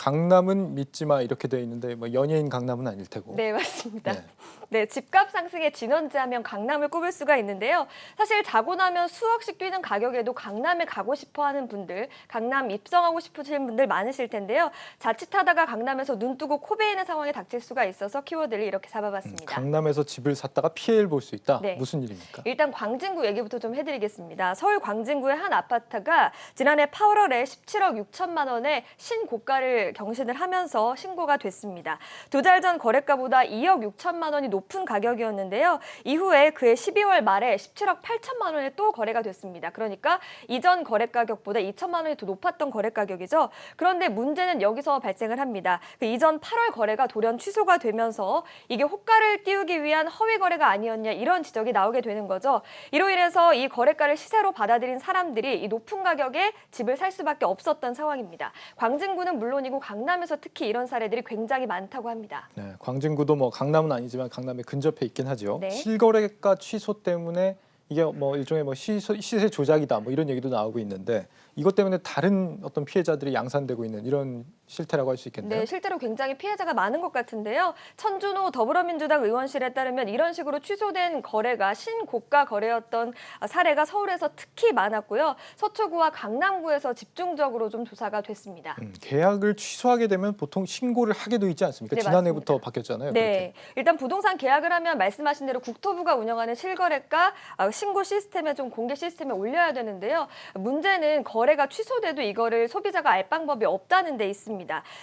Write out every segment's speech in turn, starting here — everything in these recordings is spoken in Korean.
강남은 믿지 마 이렇게 돼 있는데 뭐 연예인 강남은 아닐 테고. 네, 맞습니다. 네. 네, 집값 상승의 진원지하면 강남을 꼽을 수가 있는데요. 사실 자고 나면 수억씩 뛰는 가격에도 강남에 가고 싶어하는 분들, 강남 입성하고 싶으신 분들 많으실 텐데요. 자칫하다가 강남에서 눈 뜨고 코 베이는 상황에 닥칠 수가 있어서 키워드를 이렇게 잡아봤습니다. 강남에서 집을 샀다가 피해를 볼 수 있다? 네. 무슨 일입니까? 일단 광진구 얘기부터 좀 해드리겠습니다. 서울 광진구의 한 아파트가 지난해 8월에 17억 6천만 원의 신고가를 경신을 하면서 신고가 됐습니다. 두 달 전 거래가보다 2억 6천만 원이 높은 가격이었는데요. 이후에 그해 12월 말에 17억 8천만 원에 또 거래가 됐습니다. 그러니까 이전 거래 가격보다 2천만 원이 더 높았던 거래 가격이죠. 그런데 문제는 여기서 발생을 합니다. 그 이전 8월 거래가 돌연 취소가 되면서 이게 호가를 띄우기 위한 허위 거래가 아니었냐 이런 지적이 나오게 되는 거죠. 이로 인해서 이 거래가를 시세로 받아들인 사람들이 이 높은 가격에 집을 살 수밖에 없었던 상황입니다. 광진구는 물론이고 강남에서 특히 이런 사례들이 굉장히 많다고 합니다. 네, 광진구도 뭐 강남은 아니지만 강남에 근접해 있긴 하죠. 네. 실거래가 취소 때문에 이게 뭐 일종의 뭐 시세 조작이다 뭐 이런 얘기도 나오고 있는데 이것 때문에 다른 어떤 피해자들이 양산되고 있는 이런 실태라고 할 수 있겠네요. 네, 실제로 굉장히 피해자가 많은 것 같은데요. 천준호 더불어민주당 의원실에 따르면 이런 식으로 취소된 거래가 신고가 거래였던 사례가 서울에서 특히 많았고요. 서초구와 강남구에서 집중적으로 좀 조사가 됐습니다. 계약을 취소하게 되면 보통 신고를 하게 돼 있지 않습니까? 네, 지난해부터 맞습니다. 바뀌었잖아요. 네, 그렇게. 일단 부동산 계약을 하면 말씀하신 대로 국토부가 운영하는 실거래가 신고 시스템에 좀 공개 시스템에 올려야 되는데요. 문제는 거래가 취소돼도 이거를 소비자가 알 방법이 없다는 데 있습니다.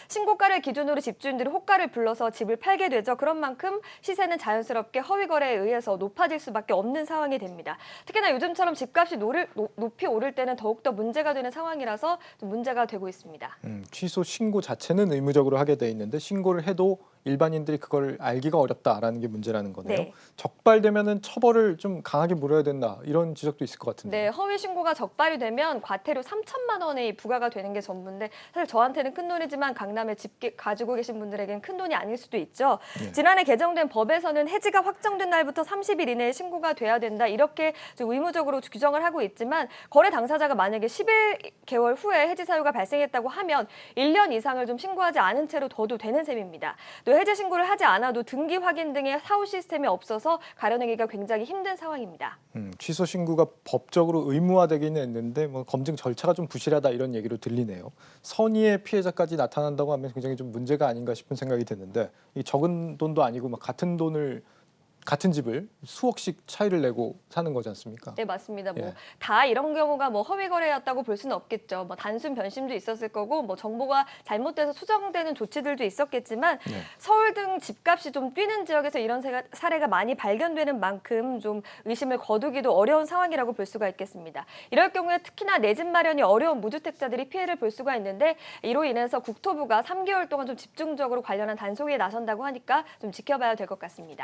신고가를 기준으로 집주인들이 호가를 불러서 집을 팔게 되죠. 그런 만큼 시세는 자연스럽게 허위 거래에 의해서 높아질 수밖에 없는 상황이 됩니다. 특히나 요즘처럼 집값이 높이 오를 때는 더욱더 문제가 되는 상황이라서 좀 문제가 되고 있습니다. 취소 신고 자체는 의무적으로 하게 돼 있는데 신고를 해도 일반인들이 그걸 알기가 어렵다라는 게 문제라는 거네요. 네. 적발되면은 처벌을 좀 강하게 물어야 된다 이런 지적도 있을 것 같은데. 네, 허위 신고가 적발이 되면 과태료 3천만 원이 부과가 되는 게 전부인데 사실 저한테는 큰 돈이지만 강남에 집 가지고 계신 분들에게는 큰 돈이 아닐 수도 있죠. 네. 지난해 개정된 법에서는 해지가 확정된 날부터 30일 이내에 신고가 돼야 된다 이렇게 좀 의무적으로 규정을 하고 있지만 거래 당사자가 만약에 11개월 후에 해지 사유가 발생했다고 하면 1년 이상을 좀 신고하지 않은 채로 둬도 되는 셈입니다. 또 해지 신고를 하지 않아도 등기 확인 등의 사후 시스템이 없어서 가려내기가 굉장히 힘든 상황입니다. 취소 신고가 법적으로 의무화되기는 했는데 뭐 검증 절차가 좀 부실하다 이런 얘기로 들리네요. 선의의 피해자까지 나타난다고 하면 굉장히 좀 문제가 아닌가 싶은 생각이 드는데 이 적은 돈도 아니고 막 같은 집을 수억씩 차이를 내고 사는 거지 않습니까? 네, 맞습니다. 예. 뭐 다 이런 경우가 뭐 허위 거래였다고 볼 수는 없겠죠. 뭐 단순 변심도 있었을 거고 뭐 정보가 잘못돼서 수정되는 조치들도 있었겠지만 네. 서울 등 집값이 좀 뛰는 지역에서 이런 사례가 많이 발견되는 만큼 좀 의심을 거두기도 어려운 상황이라고 볼 수가 있겠습니다. 이럴 경우에 특히나 내 집 마련이 어려운 무주택자들이 피해를 볼 수가 있는데 이로 인해서 국토부가 3개월 동안 좀 집중적으로 관련한 단속에 나선다고 하니까 좀 지켜봐야 될 것 같습니다.